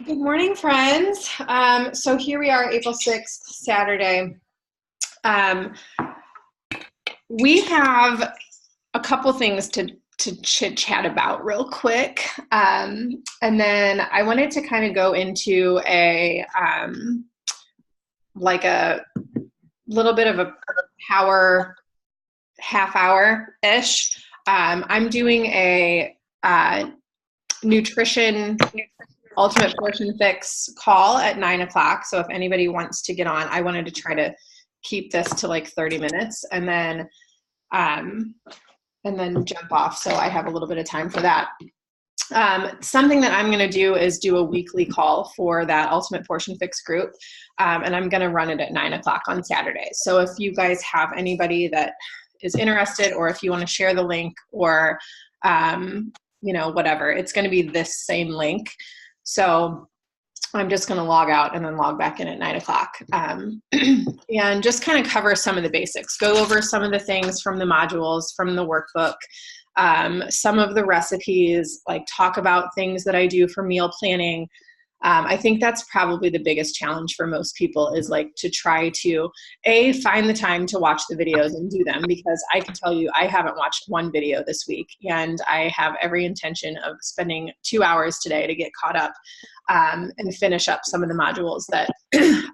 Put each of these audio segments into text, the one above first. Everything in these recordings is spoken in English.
Good morning, friends. So here we are, April 6th, Saturday. Um, we have a couple things to chit chat about real quick. And then I wanted to kind of go into like a little bit of a power half hour-ish. I'm doing a nutrition ultimate portion fix call at 9 o'clock. So if anybody wants to get on, I wanted to try to keep this to like 30 minutes and then jump off. So I have a little bit of time for that. Something that I'm going to do is do a weekly call for that ultimate portion fix group. And I'm going to run it at 9 o'clock on Saturday. So if you guys have anybody that is interested, or if you want to share the link, or whatever, it's going to be this same link. So I'm just going to log out and then log back in at 9 o'clock, and just kind of cover some of the basics, go over some of the things from the modules, from the workbook, some of the recipes, like talk about things that I do for meal planning. I think that's probably the biggest challenge for most people, is like to try to find the time to watch the videos and do them, because I can tell you I haven't watched one video this week, and I have every intention of spending 2 hours today to get caught up and finish up some of the modules that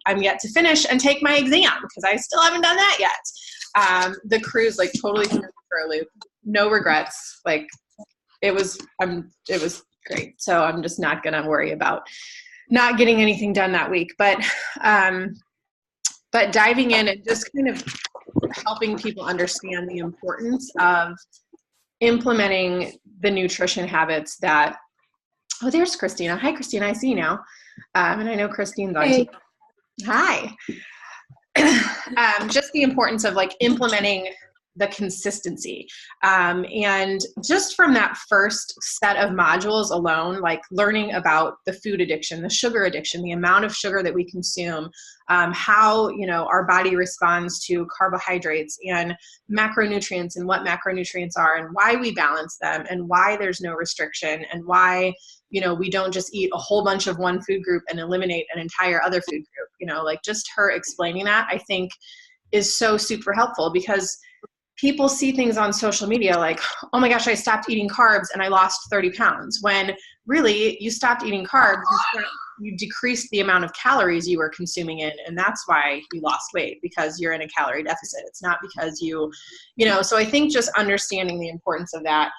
I'm yet to finish and take my exam, because I still haven't done that yet. The cruise like totally threw me for a loop. No regrets. Like it was great. So I'm just not going to worry about not getting anything done that week, but diving in and just kind of helping people understand the importance of implementing the nutrition habits that, oh, there's Christina. Hi, Christina. I see you now. And I know Christine's on too. Hi. Just the importance of like implementing the consistency. And just from that first set of modules alone, like learning about the food addiction, the sugar addiction, the amount of sugar that we consume, how, our body responds to carbohydrates and macronutrients, and what macronutrients are, and why we balance them, and why there's no restriction, and why, we don't just eat a whole bunch of one food group and eliminate an entire other food group, like just her explaining that, I think is so super helpful, because people see things on social media like, oh my gosh, I stopped eating carbs and I lost 30 pounds. When really you stopped eating carbs, you decreased the amount of calories you were consuming in. And that's why you lost weight, because you're in a calorie deficit. It's not because so I think just understanding the importance of that.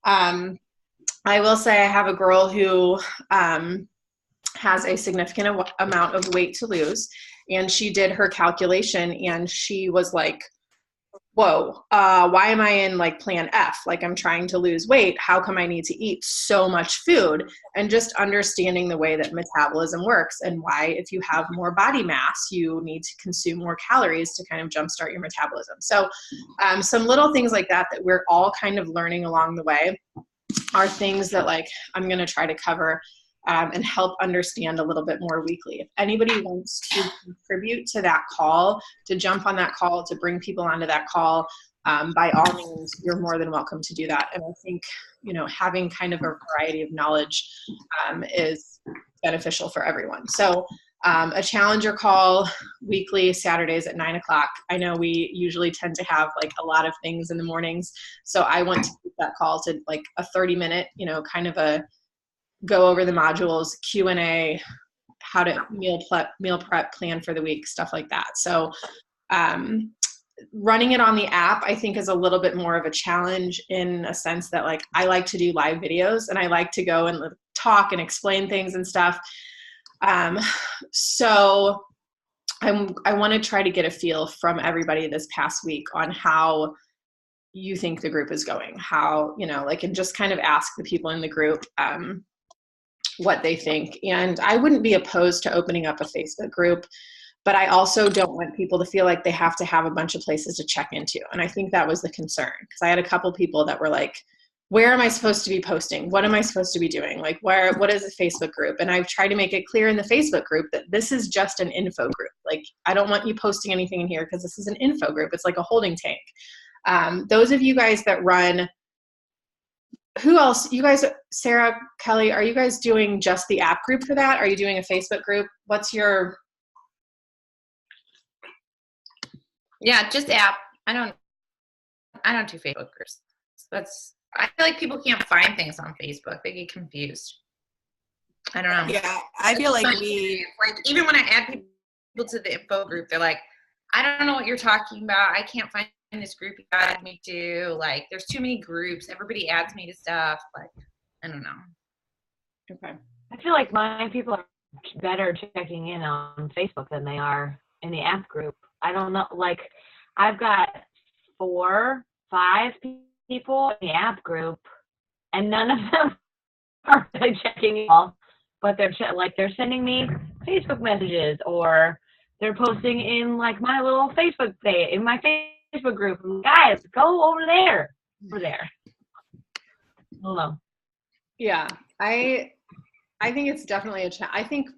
I will say I have a girl who has a significant amount of weight to lose, and she did her calculation and she was like, whoa, why am I in like plan F? Like I'm trying to lose weight. How come I need to eat so much food? And just understanding the way that metabolism works, and why if you have more body mass, you need to consume more calories to kind of jumpstart your metabolism. So some little things like that we're all kind of learning along the way are things that like I'm going to try to cover and help understand a little bit more weekly. If anybody wants to contribute to that call, to jump on that call, to bring people onto that call, by all means, you're more than welcome to do that. And I think, having kind of a variety of knowledge is beneficial for everyone. So a challenger call weekly, Saturdays at 9 o'clock. I know we usually tend to have like a lot of things in the mornings. So I want to keep that call to like a 30-minute, kind of a go over the modules, Q&A, how to meal prep, plan for the week, stuff like that. So running it on the app, I think, is a little bit more of a challenge, in a sense that like I like to do live videos and I like to go and talk and explain things and stuff. So I want to try to get a feel from everybody this past week on how you think the group is going, how, and just kind of ask the people in the group what they think. And I wouldn't be opposed to opening up a Facebook group, but I also don't want people to feel like they have to have a bunch of places to check into. And I think that was the concern, because I had a couple people that were like, where am I supposed to be posting? What am I supposed to be doing? Like, what is a Facebook group? And I've tried to make it clear in the Facebook group that this is just an info group. Like, I don't want you posting anything in here, because this is an info group. It's like a holding tank. Those of you guys that run who else? You guys, Sarah, Kelly, are you guys doing just the app group for that? Are you doing a Facebook group? What's your? Yeah, just app. I don't do Facebook groups. I feel like people can't find things on Facebook. They get confused. I don't know. Yeah, I feel like even when I add people to the info group, they're like, I don't know what you're talking about. I can't find this group you added me to. Like, there's too many groups. Everybody adds me to stuff. Like, I don't know. Okay. I feel like my people are better checking in on Facebook than they are in the app group. I don't know. Like, I've got 4, 5 people in the app group, and none of them are really checking in all. But they're sending me Facebook messages, or they're posting in like my little Facebook page, in my Facebook group. Guys, go over there. Over there. I don't know. Yeah, I think it's definitely a challenge. I think,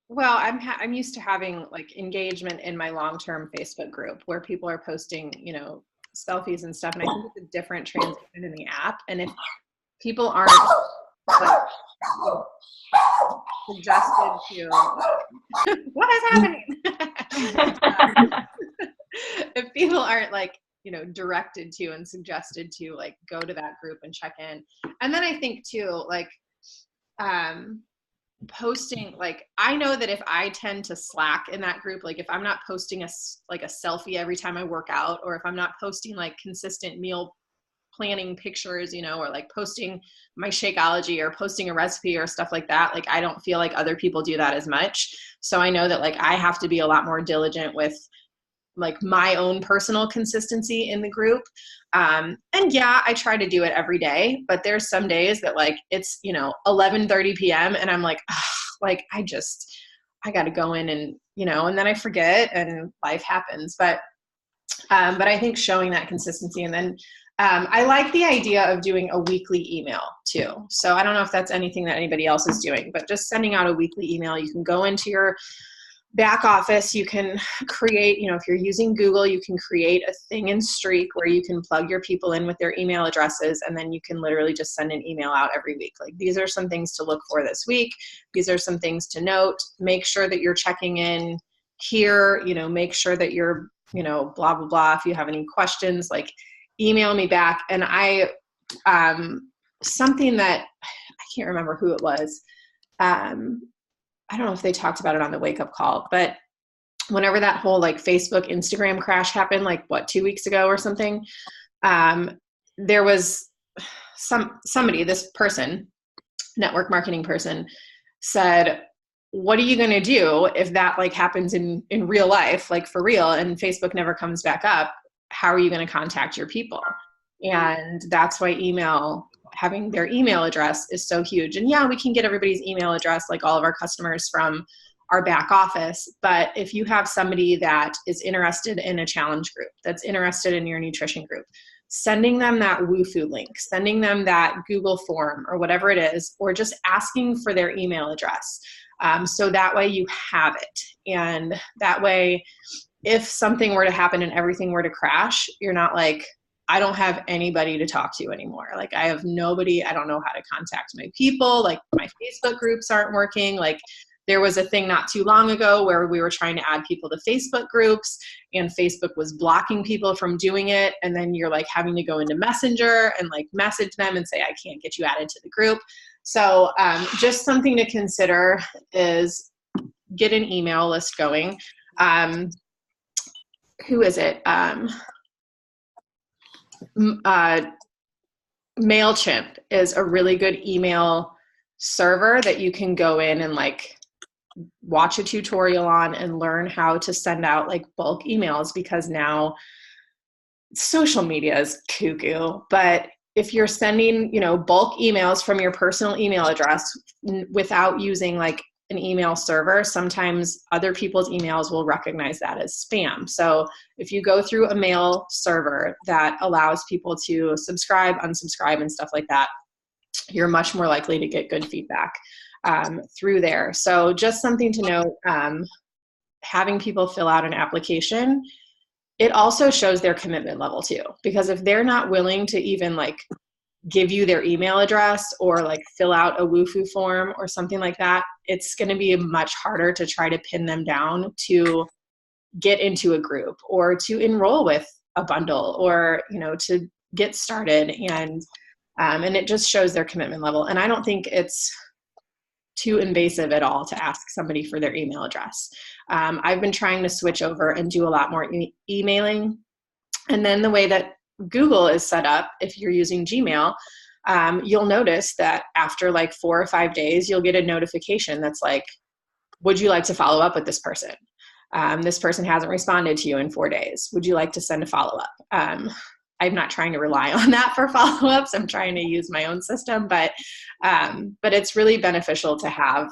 well, I'm used to having like engagement in my long-term Facebook group where people are posting, you know, selfies and stuff, and I think it's a different transition in the app. And if people aren't like suggested to, what is happening? If people aren't like, you know, directed to and suggested to like go to that group and check in. And then I think too, like posting, like I know that if I tend to slack in that group, like if I'm not posting a selfie every time I work out, or if I'm not posting like consistent meal planning pictures, you know, or like posting my Shakeology or posting a recipe or stuff like that, like I don't feel like other people do that as much. So I know that like I have to be a lot more diligent with like my own personal consistency in the group. And yeah, I try to do it every day, but there's some days that like it's, you know, 11:30 p.m. and I'm like, like I got to go in and, you know, and then I forget and life happens. But I think showing that consistency, and then I like the idea of doing a weekly email too. So I don't know if that's anything that anybody else is doing, but just sending out a weekly email. You can go into your back office, you can create, you know, if you're using Google, you can create a thing in Streak where you can plug your people in with their email addresses, and then you can literally just send an email out every week. Like, these are some things to look for this week. These are some things to note. Make sure that you're checking in here, you know, make sure that you're, you know, blah, blah, blah. If you have any questions, like email me back. And something that I can't remember who it was. I don't know if they talked about it on the wake up call, but whenever that whole like Facebook, Instagram crash happened, like what, 2 weeks ago or something, there was somebody, this person, network marketing person, said, what are you going to do if that like happens in real life, like for real, and Facebook never comes back up? How are you going to contact your people? And that's why having their email address is so huge. And yeah, we can get everybody's email address, like all of our customers, from our back office. But if you have somebody that is interested in a challenge group, that's interested in your nutrition group, sending them that WooFoo link, sending them that Google form or whatever it is, or just asking for their email address. So that way you have it. And that way, if something were to happen and everything were to crash, you're not like, I don't have anybody to talk to anymore. Like, I have nobody, I don't know how to contact my people. Like, my Facebook groups aren't working. Like, there was a thing not too long ago where we were trying to add people to Facebook groups, and Facebook was blocking people from doing it. And then you're like having to go into Messenger and like message them and say, I can't get you added to the group. So just something to consider is get an email list going. Who is it? MailChimp is a really good email server that you can go in and like watch a tutorial on and learn how to send out like bulk emails, because now social media is cuckoo. But if you're sending, you know, bulk emails from your personal email address without using like an email server, sometimes other people's emails will recognize that as spam. So if you go through a mail server that allows people to subscribe, unsubscribe, and stuff like that, you're much more likely to get good feedback through there. So just something to note, having people fill out an application, it also shows their commitment level too, because if they're not willing to even like give you their email address or like fill out a Wufoo form or something like that, it's going to be much harder to try to pin them down to get into a group or to enroll with a bundle or, you know, to get started. And it just shows their commitment level. And I don't think it's too invasive at all to ask somebody for their email address. I've been trying to switch over and do a lot more emailing. And then the way that Google is set up, if you're using Gmail, you'll notice that after like 4 or 5 days, you'll get a notification that's like, would you like to follow up with this person? This person hasn't responded to you in 4 days. Would you like to send a follow-up? I'm not trying to rely on that for follow-ups. I'm trying to use my own system, but it's really beneficial to have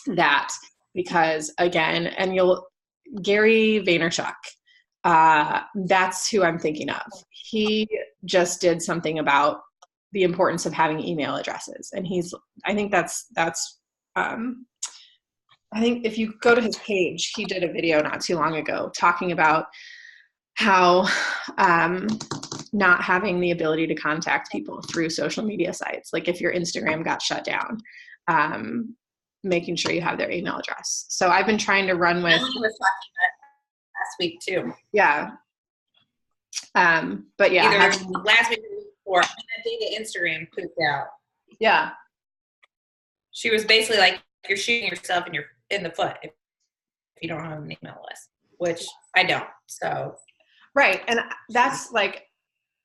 that because again, and Gary Vaynerchuk, that's who I'm thinking of. He just did something about the importance of having email addresses. And I think I think if you go to his page, he did a video not too long ago talking about how not having the ability to contact people through social media sites, like if your Instagram got shut down, making sure you have their email address. So I've been trying to run with. Melanie was talking about last week too. Yeah. But yeah. Either last week or the week before, the day that Instagram pooped out. Yeah. She was basically like, you're shooting yourself in the foot if you don't have an email list, which I don't. So. Right. And that's like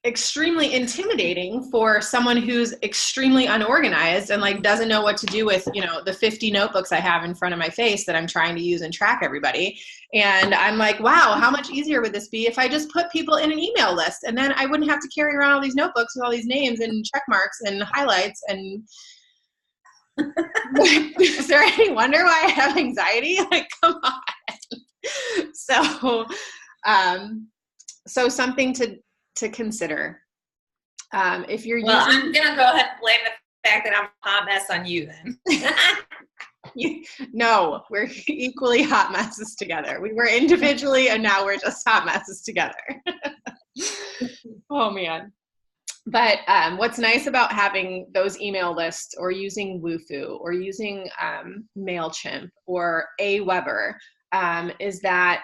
extremely intimidating for someone who's extremely unorganized and like doesn't know what to do with, you know, the 50 notebooks I have in front of my face that I'm trying to use and track everybody. And I'm like, wow, how much easier would this be if I just put people in an email list, and then I wouldn't have to carry around all these notebooks with all these names and check marks and highlights. And is there any wonder why I have anxiety? Like, come on. So something to consider. If you're well, I'm gonna go ahead and blame the fact that I'm a hot mess on you then. No, we're equally hot messes together. We were individually and now we're just hot messes together. Oh man. But what's nice about having those email lists or using Wufoo or using MailChimp or Aweber is that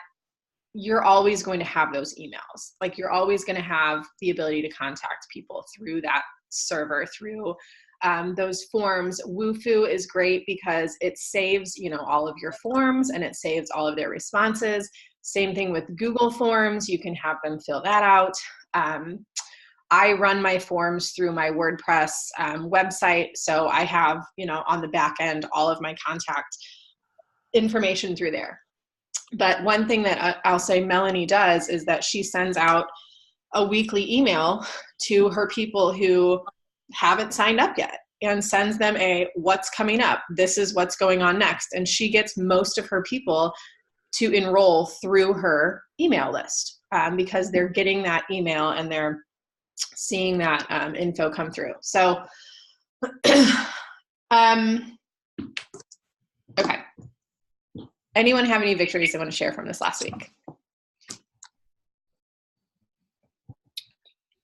you're always going to have those emails. Like you're always going to have the ability to contact people through that server, through those forms. Wufoo is great because it saves, you know, all of your forms and it saves all of their responses. Same thing with Google Forms. You can have them fill that out. I run my forms through my WordPress website. So I have, you know, on the back end, all of my contact information through there. But one thing that I'll say Melanie does is that she sends out a weekly email to her people who haven't signed up yet and sends them what's coming up. This is what's going on next. And she gets most of her people to enroll through her email list because they're getting that email and they're seeing that info come through. So, okay. Anyone have any victories they want to share from this last week?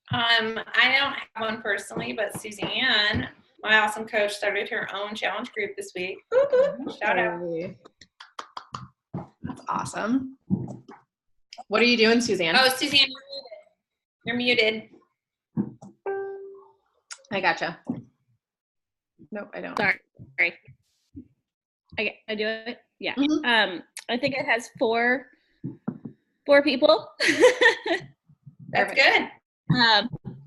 I don't have one personally, but Suzanne, my awesome coach, started her own challenge group this week. Shout out. That's awesome. What are you doing, Suzanne? Oh, Suzanne, you're muted. I gotcha. Nope, I don't. Sorry. I do it? Yeah. Mm-hmm. I think it has four people. That's good.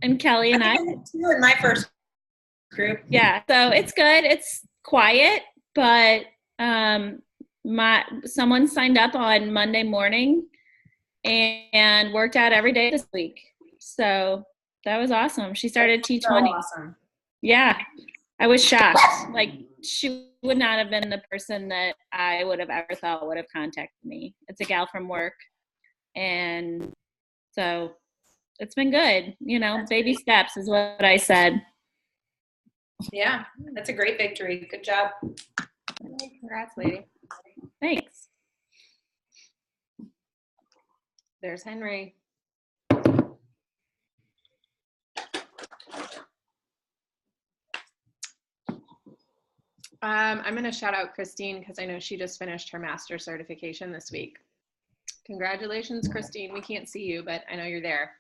And Kelly and I. had 2 in my first group. Yeah, so it's good. It's quiet, but someone signed up on Monday morning and worked out every day this week. So that was awesome. She started T20. So awesome. Yeah, I was shocked. Like, she would not have been the person that I would have ever thought would have contacted me. It's a gal from work. And so it's been good. You know, that's baby great. Steps is what I said. Yeah, that's a great victory. Good job. Congrats, lady. Thanks. There's Henry. I'm going to shout out Christine because I know she just finished her master certification this week. Congratulations, Christine. We can't see you, but I know you're there.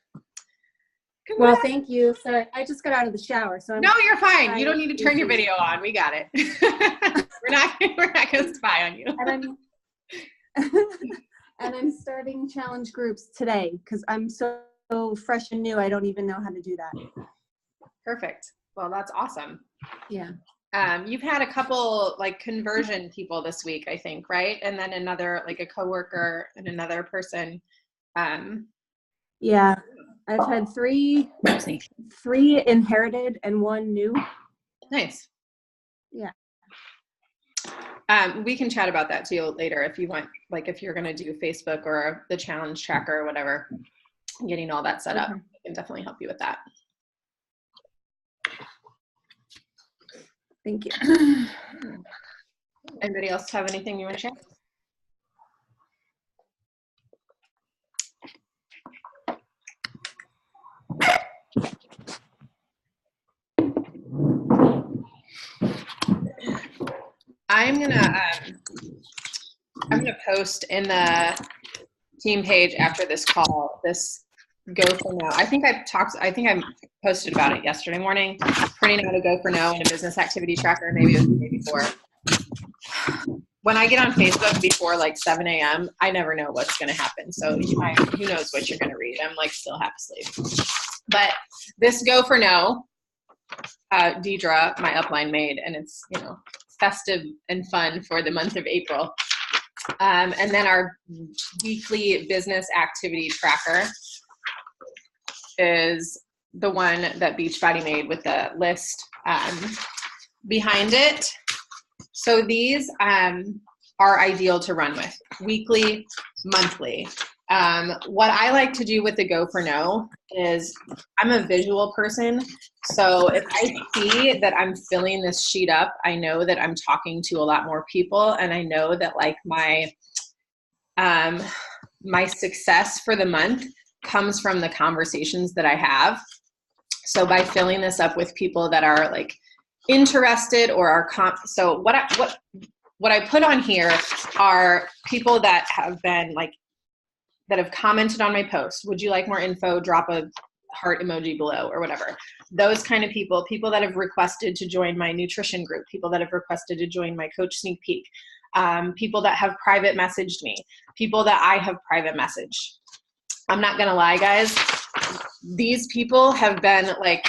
Well, thank you. Sorry, I just got out of the shower, so no, you're fine. You don't need to turn your video on. We got it. we're not going to spy on you. And I'm starting challenge groups today because I'm so fresh and new. I don't even know how to do that. Perfect. Well, that's awesome. Yeah. You've had a couple like conversion people this week, I think, right? And then another, like a coworker and another person. Yeah. I've had three inherited and one new. Nice. Yeah. We can chat about that too later if you want, like if you're going to do Facebook or the challenge tracker or whatever, getting all that set up. I can definitely help you with that. Thank you. Anybody else have anything you want to share? I'm gonna post in the team page after this call, this go for no. I think I posted about it yesterday morning, printing out a go for no and a business activity tracker, maybe it was the day before. When I get on Facebook before like 7 a.m., I never know what's gonna happen. So who knows what you're gonna read. I'm like still half asleep. But this go for no, Deidre, my upline made, and it's, you know, festive and fun for the month of April. And then our weekly business activity tracker is the one that Beachbody made with the list behind it. So these are ideal to run with weekly, monthly. What I like to do with the go for no is I'm a visual person. So if I see that I'm filling this sheet up, I know that I'm talking to a lot more people, and I know that like my success for the month comes from the conversations that I have. So by filling this up with people that are like interested or are so what I put on here are people that have been like, that have commented on my post. Would you like more info? Drop a heart emoji below or whatever. Those kind of people that have requested to join my nutrition group, people that have requested to join my coach sneak peek, people that have private messaged me, people that I have private messaged. I'm not gonna lie, guys. These people have been like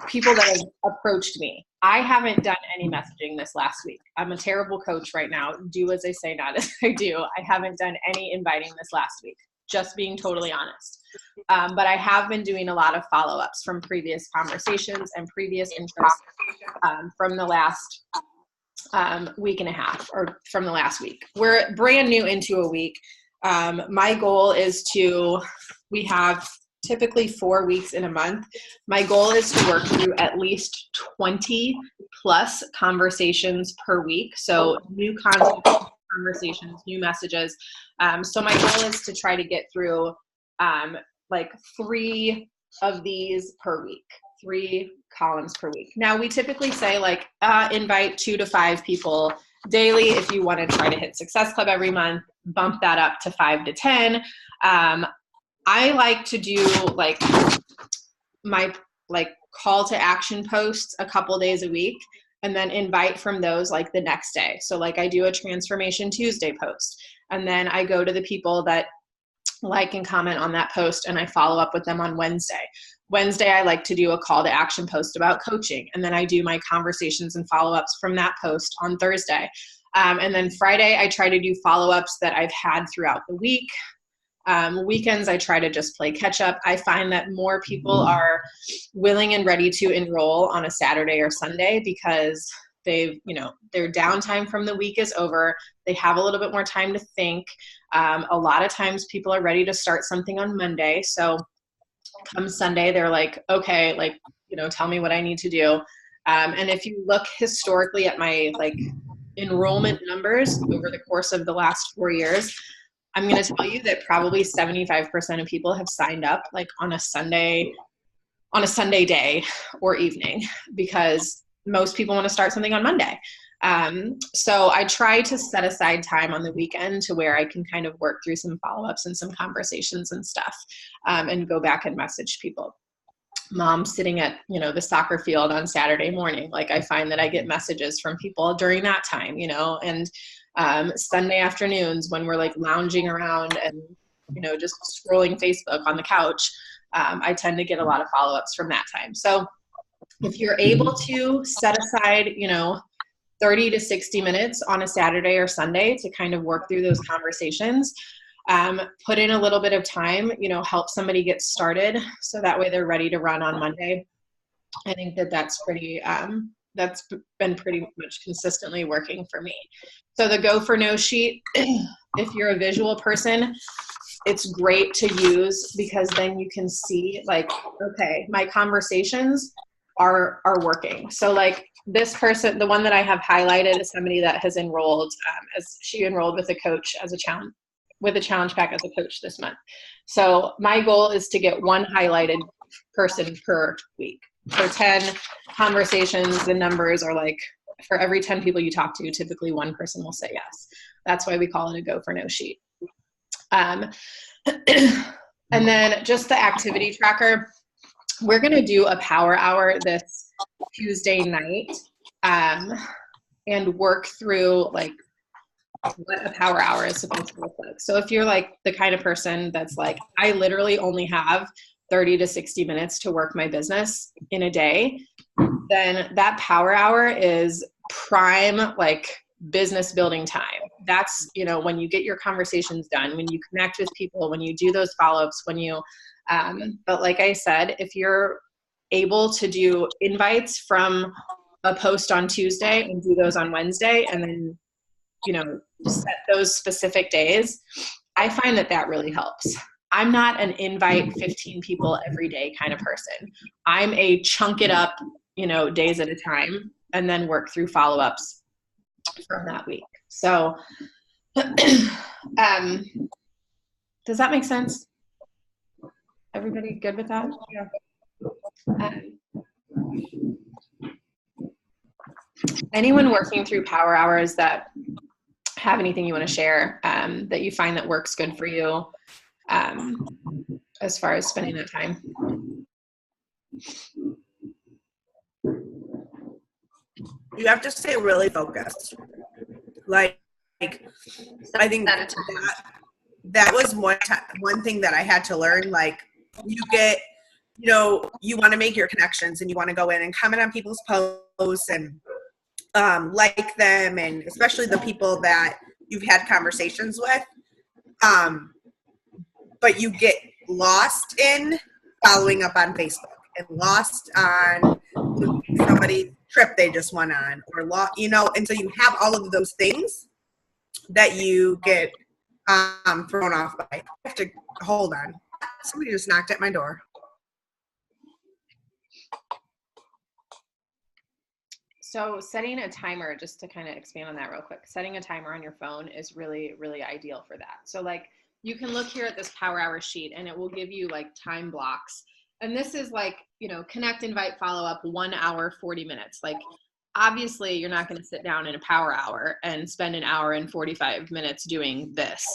people that have approached me. I haven't done any messaging this last week. I'm a terrible coach right now. Do as I say, not as I do. I haven't done any inviting this last week, just being totally honest. But I have been doing a lot of follow-ups from previous conversations and previous interests from the last week and a half, or from the last week. We're brand new into a week. My goal is we have typically 4 weeks in a month. My goal is to work through at least 20 plus conversations per week. So new content, conversations, new messages. So my goal is to try to get through like 3 of these per week, 3 columns per week. Now we typically say like invite 2 to 5 people daily. If you want to try to hit Success Club every month, bump that up to 5 to 10. I like to do like my like call to action posts a couple days a week and then invite from those like the next day. So like I do a Transformation Tuesday post, and then I go to the people that like and comment on that post and I follow up with them on Wednesday. Wednesday, I like to do a call to action post about coaching, and then I do my conversations and follow-ups from that post on Thursday. And then Friday, I try to do follow-ups that I've had throughout the week. Weekends, I try to just play catch up. I find that more people are willing and ready to enroll on a Saturday or Sunday because they've, you know, their downtime from the week is over. They have a little bit more time to think. A lot of times people are ready to start something on Monday. So come Sunday, they're like, okay, like, you know, tell me what I need to do. And if you look historically at my like enrollment numbers over the course of the last 4 years, I'm going to tell you that probably 75% of people have signed up like on a Sunday day or evening, because most people want to start something on Monday. So I try to set aside time on the weekend to where I can kind of work through some follow-ups and some conversations and stuff, and go back and message people. Mom sitting at, the soccer field on Saturday morning. Like, I find that I get messages from people during that time, and Sunday afternoons when we're like lounging around and, just scrolling Facebook on the couch, I tend to get a lot of follow-ups from that time. So if you're able to set aside, 30 to 60 minutes on a Saturday or Sunday to kind of work through those conversations, put in a little bit of time, help somebody get started so that way they're ready to run on Monday. I think that that's been pretty much consistently working for me. So the Go for No sheet, if you're a visual person, it's great to use because then you can see like, okay, my conversations are working. So like this person, the one that I have highlighted is somebody that has enrolled, as she enrolled with a coach as a challenge, with a challenge pack as a coach this month. So my goal is to get one highlighted person per week. For 10 conversations, the numbers are like, for every 10 people you talk to, typically one person will say yes. That's why we call it a Go for No sheet. And then just the activity tracker. We're going to do a power hour this Tuesday night, and work through like what a power hour is supposed to look like. So if you're like the kind of person that's like, I literally only have 30 to 60 minutes to work my business in a day, then that power hour is prime like business building time. That's, when you get your conversations done, when you connect with people, when you do those follow-ups, when you, but like I said, if you're able to do invites from a post on Tuesday and do those on Wednesday, and then, set those specific days, I find that really helps. I'm not an invite 15 people every day kind of person. I'm a chunk it up, days at a time, and then work through follow-ups from that week. So, does that make sense? Everybody good with that? Yeah. Anyone working through power hours that have anything you want to share, that you find that works good for you, as far as spending that time? You have to stay really focused. Like I think that was one thing that I had to learn. Like you get, you want to make your connections and you want to go in and comment on people's posts and like them, and especially the people that you've had conversations with. But you get lost in following up on Facebook and lost on somebody's trip they just went on, or and so you have all of those things that you get thrown off by. I have to hold on. Somebody just knocked at my door. So setting a timer, just to kind of expand on that real quick, setting a timer on your phone is really, really ideal for that. So like you can look here at this power hour sheet and it will give you like time blocks. And this is like, connect, invite, follow up, 1 hour, 40 minutes. Like obviously you're not going to sit down in a power hour and spend an hour and 45 minutes doing this,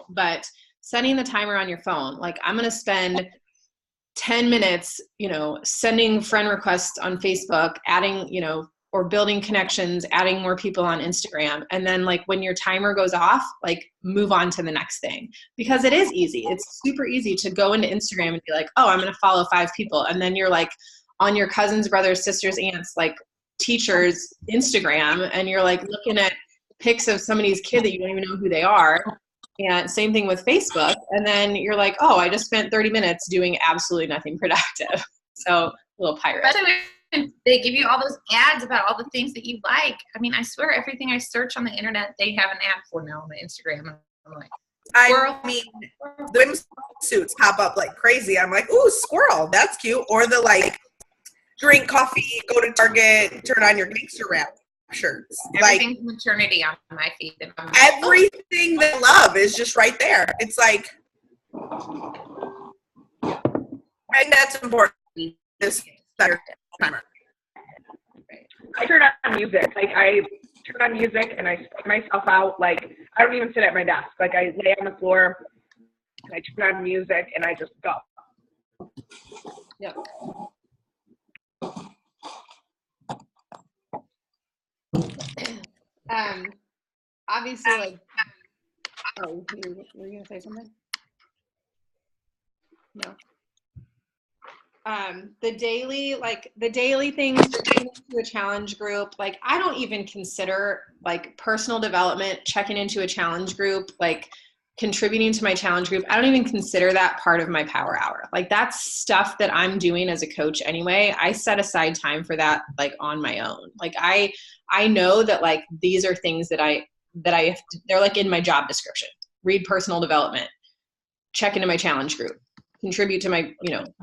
but setting the timer on your phone, like I'm going to spend 10 minutes, sending friend requests on Facebook, adding, or building connections, adding more people on Instagram. And then like when your timer goes off, like move on to the next thing, because it is easy. It's super easy to go into Instagram and be like, oh, I'm going to follow 5 people. And then you're like on your cousins, brothers, sisters, aunts, like teachers' Instagram. And you're like looking at pics of somebody's kid that you don't even know who they are. And same thing with Facebook. And then you're like, oh, I just spent 30 minutes doing absolutely nothing productive. So little pirate. They give you all those ads about all the things that you like. I mean, I swear everything I search on the internet, they have an ad for now on the Instagram. I'm like, squirrel. I mean, the swimsuits pop up like crazy. I'm like, ooh, squirrel, that's cute. Or the like, drink coffee, go to Target, turn on your gangster rap shirts. Everything's like, maternity on my feed. Everything they love is just right there. It's like, and that's important. This timer. I turn on music. Like I turn on music and I spread myself out. Like I don't even sit at my desk. Like I lay on the floor and I turn on music and I just go. Yep. Obviously, like, oh, were you gonna say something? No. The daily things, checking into a challenge group, like I don't even consider like personal development, checking into a challenge group, like contributing to my challenge group. I don't even consider that part of my power hour. Like that's stuff that I'm doing as a coach anyway. I set aside time for that like on my own. Like I know that like these are things that I have to, they're like in my job description. Read personal development, check into my challenge group, contribute to my,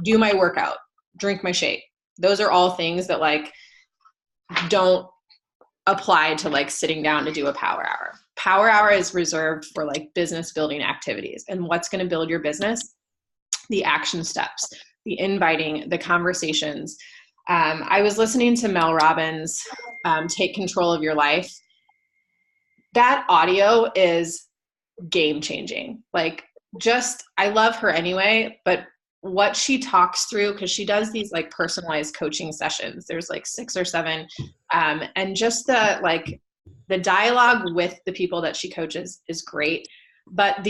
do my workout, drink my shake. Those are all things that like don't apply to like sitting down to do a power hour. Power hour is reserved for like business building activities. And what's going to build your business? The action steps, the inviting, the conversations. I was listening to Mel Robbins' Take Control of Your Life. That audio is game changing. Like just, I love her anyway, but what she talks through, because she does these like personalized coaching sessions, there's like 6 or 7, and just the dialogue with the people that she coaches is great. But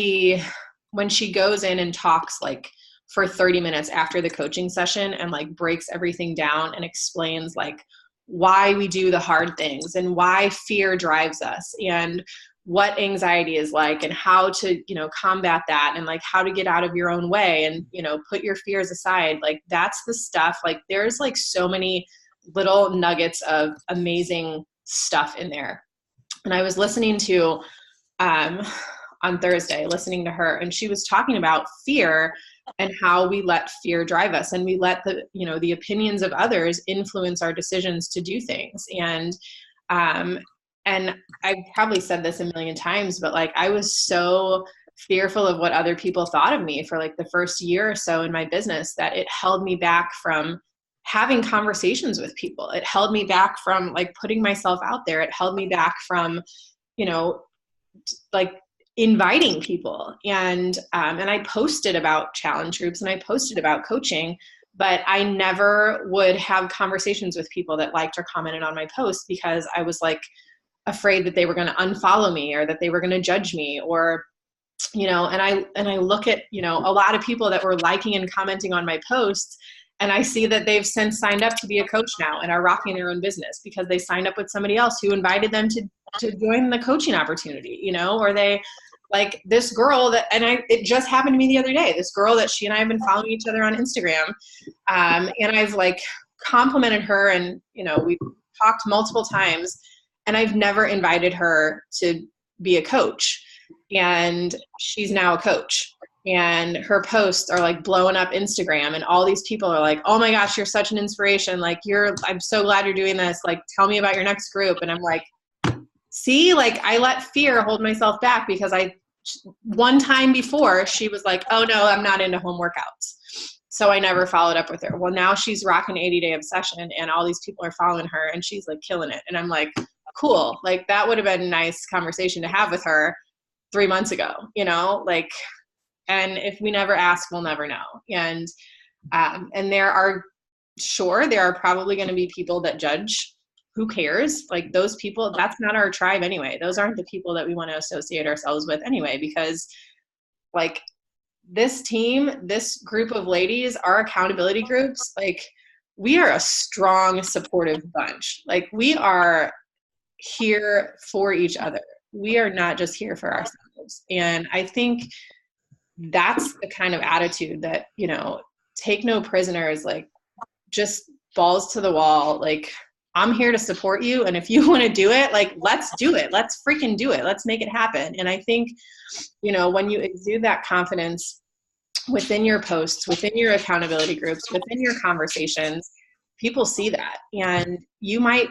when she goes in and talks like for 30 minutes after the coaching session and like breaks everything down and explains like why we do the hard things and why fear drives us and what anxiety is like and how to, combat that and like how to get out of your own way and, put your fears aside. Like that's the stuff, like there's like so many little nuggets of amazing stuff in there. And I was listening to, on Thursday, listening to her, and she was talking about fear and how we let fear drive us and we let the opinions of others influence our decisions to do things. And I probably said this a million times, but like I was so fearful of what other people thought of me for like the first year or so in my business that it held me back from having conversations with people. It held me back from like putting myself out there. It held me back from, like inviting people. And I posted about challenge groups and I posted about coaching, but I never would have conversations with people that liked or commented on my posts because I was like afraid that they were going to unfollow me or that they were going to judge me or, and I look at, a lot of people that were liking and commenting on my posts and I see that they've since signed up to be a coach now and are rocking their own business because they signed up with somebody else who invited them to join the coaching opportunity, or they like this girl that, it just happened to me the other day, this girl that she and I have been following each other on Instagram. And I've like complimented her and, we've talked multiple times and I've never invited her to be a coach. And she's now a coach. And her posts are like blowing up Instagram and all these people are like, oh my gosh, you're such an inspiration. Like I'm so glad you're doing this. Like, tell me about your next group. And I'm like, see, like I let fear hold myself back because one time before she was like, oh no, I'm not into home workouts. So I never followed up with her. Well, now she's rocking 80-day obsession and all these people are following her and she's like killing it. And I'm like, cool. Like that would have been a nice conversation to have with her 3 months ago, like, and if we never ask, we'll never know. And there are probably going to be people that judge. Who cares? Like those people, that's not our tribe anyway. Those aren't the people that we want to associate ourselves with anyway, because like this team, this group of ladies, our accountability groups, like we are a strong, supportive bunch. Like we are here for each other. We are not just here for ourselves. And I think that's the kind of attitude that, take no prisoners, like just balls to the wall. Like I'm here to support you. And if you want to do it, like, let's do it. Let's freaking do it. Let's make it happen. And I think, when you exude that confidence within your posts, within your accountability groups, within your conversations, people see that. And you might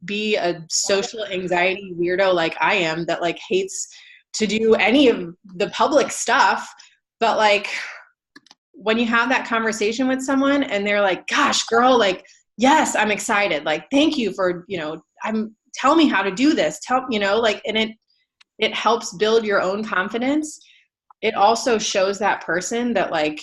be a social anxiety weirdo like I am that like hates to do any of the public stuff. But like when you have that conversation with someone and they're like, gosh, girl, like yes, I'm excited. Like, thank you for, tell me how to do this. And it helps build your own confidence. It also shows that person that like,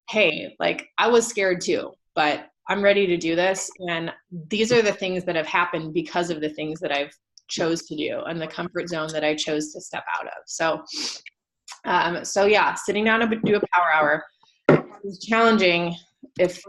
hey, like I was scared too, but I'm ready to do this. And these are the things that have happened because of the things that I've chose to do and the comfort zone that I chose to step out of. So yeah, sitting down to do a power hour is challenging if,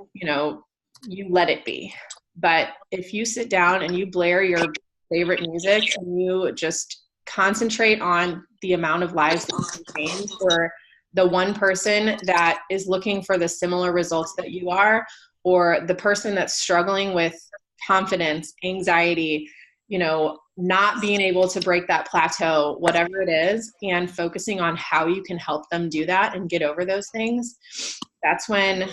you let it be. But if you sit down and you blare your favorite music and you just concentrate on the amount of lives that you can change, or the one person that is looking for the similar results that you are, or the person that's struggling with confidence, anxiety, not being able to break that plateau, whatever it is, and focusing on how you can help them do that and get over those things, that's when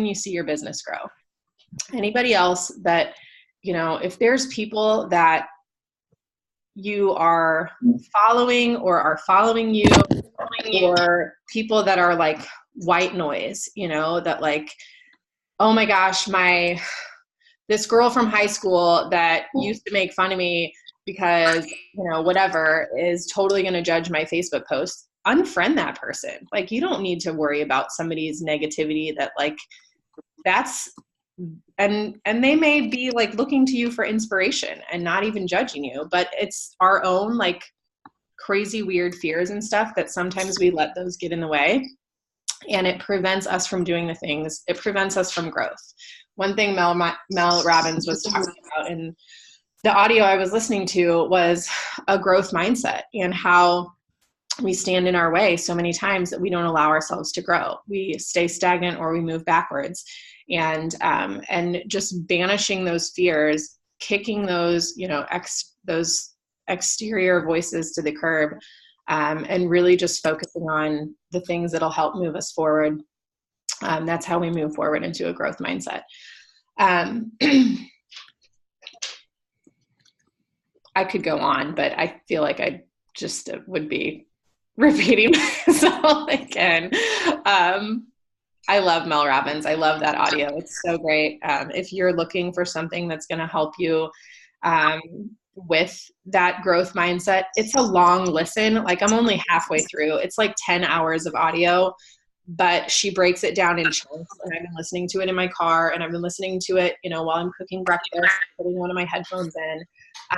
you see your business grow. Anybody else that, if there's people that you are following or are following you, or people that are like white noise, that like, oh my gosh, this girl from high school that used to make fun of me because, whatever, is totally going to judge my Facebook post. Unfriend that person. Like, you don't need to worry about somebody's negativity that like and they may be like looking to you for inspiration and not even judging you, but it's our own like crazy weird fears and stuff that sometimes we let those get in the way, and it prevents us from doing the things. It prevents us from growth. One thing Mel Robbins was talking about in the audio I was listening to was a growth mindset, and how we stand in our way so many times that we don't allow ourselves to grow. We stay stagnant or we move backwards. And just banishing those fears, kicking those, those exterior voices to the curb, and really just focusing on the things that'll help move us forward. That's how we move forward into a growth mindset. I could go on, but I feel like I just would be repeating myself again. I love Mel Robbins. I love that audio. It's so great. If you're looking for something that's going to help you with that growth mindset, it's a long listen. Like, I'm only halfway through. It's like 10 hours of audio, but she breaks it down in chunks. And I've been listening to it in my car, and I've been listening to it, while I'm cooking breakfast, putting one of my headphones in.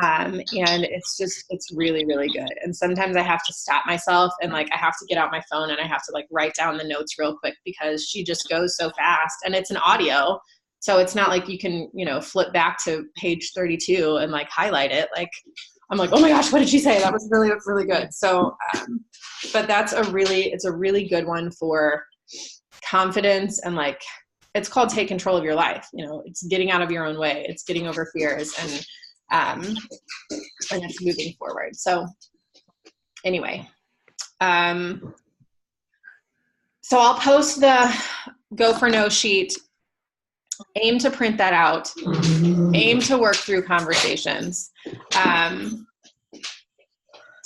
And it's really, really good. And sometimes I have to stop myself and like, I have to get out my phone and I have to like write down the notes real quick, because she just goes so fast, and it's an audio. So it's not like you can, flip back to page 32 and like highlight it. Like, I'm like, oh my gosh, what did she say? That was really, really good. So, but it's a really good one for confidence, and like, it's called Take Control of Your Life. It's getting out of your own way. It's getting over fears, and it's moving forward. So anyway, so I'll post the Go for No sheet. Aim to print that out. Aim to work through conversations.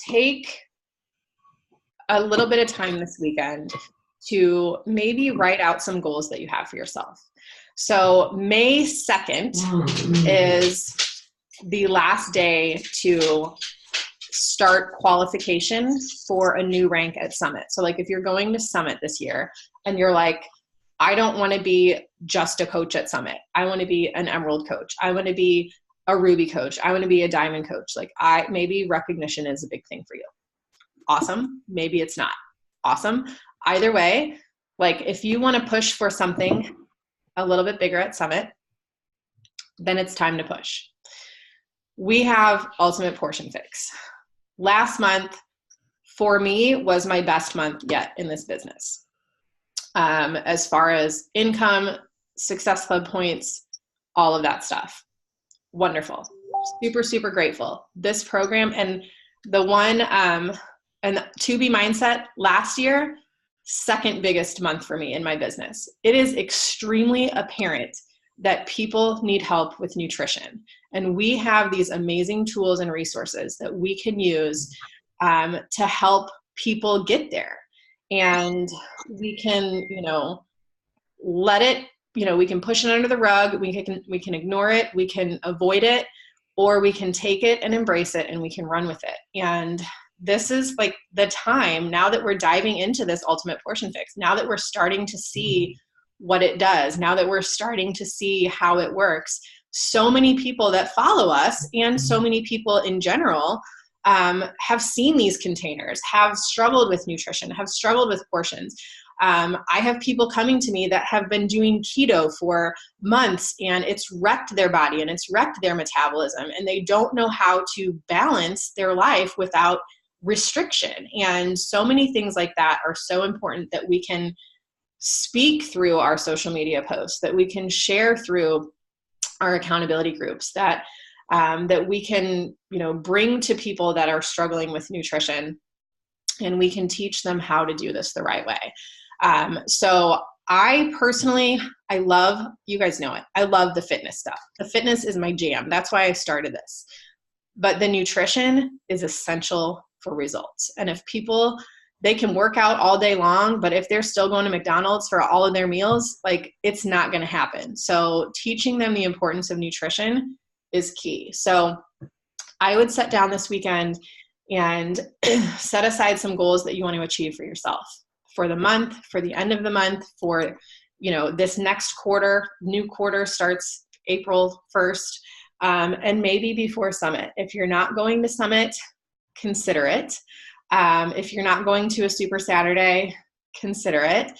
Take a little bit of time this weekend to maybe write out some goals that you have for yourself. So May 2nd is the last day to start qualification for a new rank at Summit. So like, if you're going to Summit this year and you're like, I don't want to be just a coach at Summit. I want to be an Emerald coach. I want to be a Ruby coach. I want to be a Diamond coach. Like, maybe recognition is a big thing for you. Awesome. Maybe it's not. Awesome. Either way, like, if you want to push for something a little bit bigger at Summit, then it's time to push. We have Ultimate Portion Fix. Last month, for me, was my best month yet in this business. As far as income, Success Club points, all of that stuff. Wonderful. Super, super grateful. This program, and the one, and To Be Mindset last year, second biggest month for me in my business. It is extremely apparent that people need help with nutrition. And we have these amazing tools and resources that we can use to help people get there. And we can, let it we can push it under the rug, we can ignore it, we can avoid it, or we can take it and embrace it and we can run with it. And this is like the time now that we're diving into this ultimate portion fix, now that we're starting to see what it does, now that we're starting to see how it works. So many people that follow us and so many people in general have seen these containers, have struggled with nutrition, have struggled with portions. I have people coming to me that have been doing keto for months and it's wrecked their body and it's wrecked their metabolism, and they don't know how to balance their life without restriction. And so many things like that are so important that we can speak through our social media posts, that we can share through our accountability groups, that we can, bring to people that are struggling with nutrition, and we can teach them how to do this the right way. So I personally, you guys know it, I love the fitness stuff. The fitness is my jam. That's why I started this. But the nutrition is essential for results. And if people, they can work out all day long, but if they're still going to McDonald's for all of their meals, like, it's not going to happen. So teaching them the importance of nutrition is key. So I would sit down this weekend and set aside some goals that you want to achieve for yourself, for the month, for the end of the month, for, this next quarter. New quarter starts April 1st, and maybe before Summit. If you're not going to Summit, consider it. If you're not going to a Super Saturday, consider it.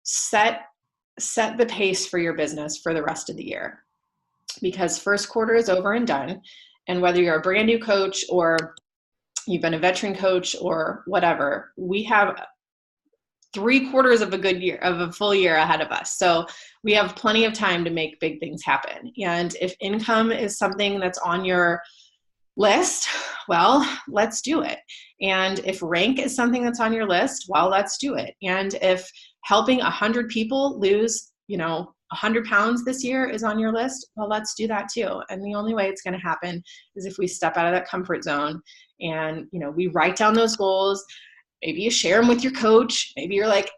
Set the pace for your business for the rest of the year, because first quarter is over and done. And whether you're a brand new coach or you've been a veteran coach or whatever, we have 3/4 of a good year, of a full year ahead of us. So we have plenty of time to make big things happen. And if income is something that's on your list, well, let's do it. And if rank is something that's on your list, well, let's do it. And if helping 100 people lose, 100 pounds this year is on your list, well, let's do that too. And the only way it's going to happen is if we step out of that comfort zone and, we write down those goals. Maybe you share them with your coach. Maybe you're like,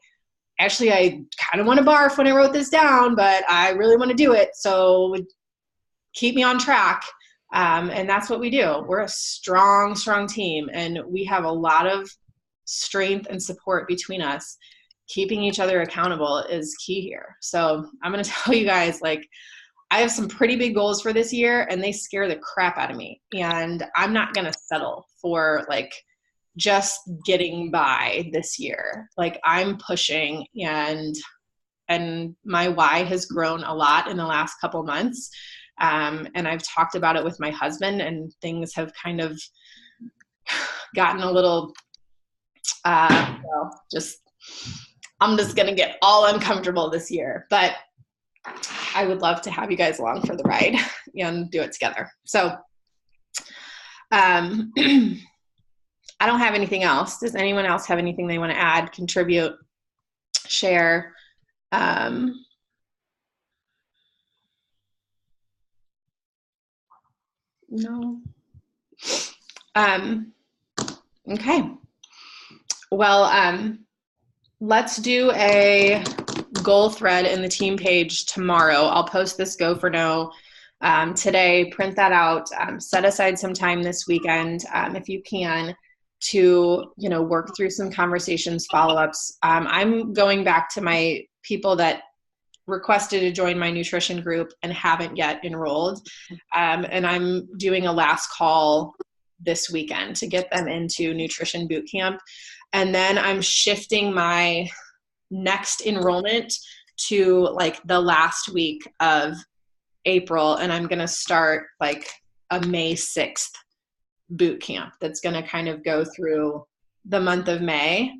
actually, I kind of want to barf when I wrote this down, but I really want to do it. So keep me on track. And that's what we do. We're a strong, strong team, and we have a lot of strength and support between us. Keeping each other accountable is key here. So I'm going to tell you guys, I have some pretty big goals for this year, and they scare the crap out of me. And I'm not going to settle for just getting by this year. I'm pushing, and my why has grown a lot in the last couple months. And I've talked about it with my husband, and things have kind of gotten a little, I'm just going to get all uncomfortable this year, but I would love to have you guys along for the ride and do it together. So, I don't have anything else. Does anyone else have anything they want to add, contribute, share? No. Okay. Well, let's do a goal thread in the team page tomorrow. I'll post this Go for No today. Print that out. Set aside some time this weekend, if you can, to work through some conversations, follow-ups. I'm going back to my people that requested to join my nutrition group and haven't yet enrolled. And I'm doing a last call this weekend to get them into nutrition boot camp. And then I'm shifting my next enrollment to the last week of April. And I'm going to start a May 6th boot camp that's going to kind of go through the month of May.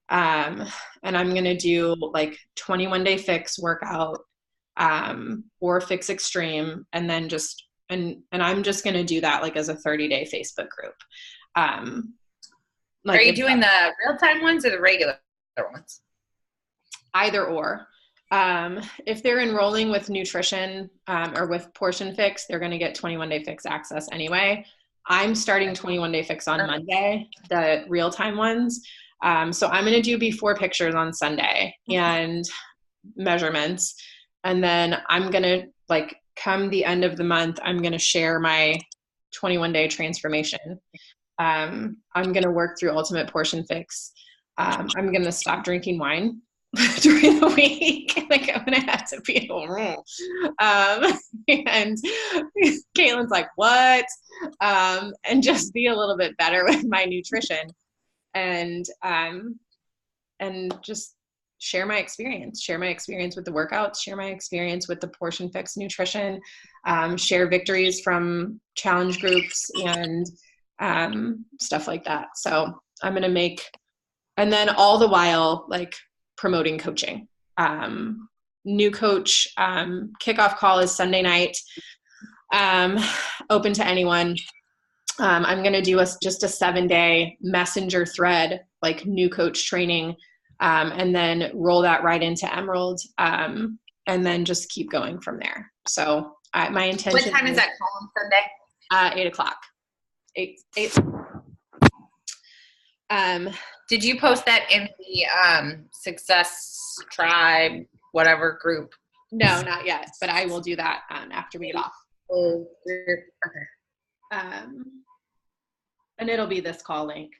And I'm going to do 21-day fix workout, or fix extreme. And then and I'm just going to do that as a 30-day Facebook group. Are you doing the real-time ones or the regular ones? Either or. If they're enrolling with nutrition, or with portion fix, they're going to get 21-day fix access anyway. I'm starting 21-day fix on Monday, the real-time ones. So I'm going to do before pictures on Sunday. And measurements. And then I'm going to, like, come the end of the month, I'm going to share my 21-day transformation. I'm going to work through Ultimate Portion Fix. I'm going to stop drinking wine during the week. Like, I'm going to have to be and Caitlin's like, what? And just be a little bit better with my nutrition, and just share my experience with the workouts, share my experience with the Portion Fix nutrition, share victories from challenge groups and stuff like that. So I'm going to make, and then all the while, like, promoting coaching. New coach kickoff call is Sunday night, open to anyone. I'm going to do just a 7-day messenger thread, like, new coach training, and then roll that right into Emerald, and then just keep going from there. So my intention. What time is that call on Sunday? 8 o'clock. 8. Did you post that in the Success Tribe, whatever group? No, not yet, but I will do that after we get off. Oh, okay. And it'll be this call link.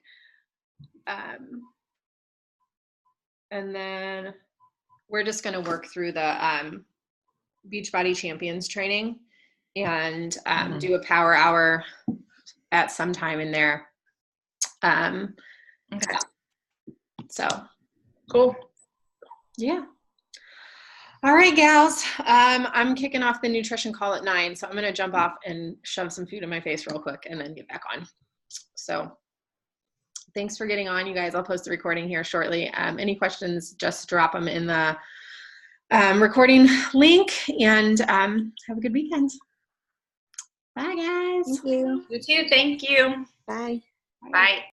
And then we're just going to work through the Beachbody Champions training and do a power hour at some time in there. Okay. So Cool. Yeah. All right, gals. I'm kicking off the nutrition call at 9, so I'm going to jump off and shove some food in my face real quick and then get back on. So thanks for getting on, you guys. I'll post the recording here shortly. Any questions, just drop them in the recording link, and have a good weekend. Bye, guys. Thank you. You too. Thank you. Bye. Bye.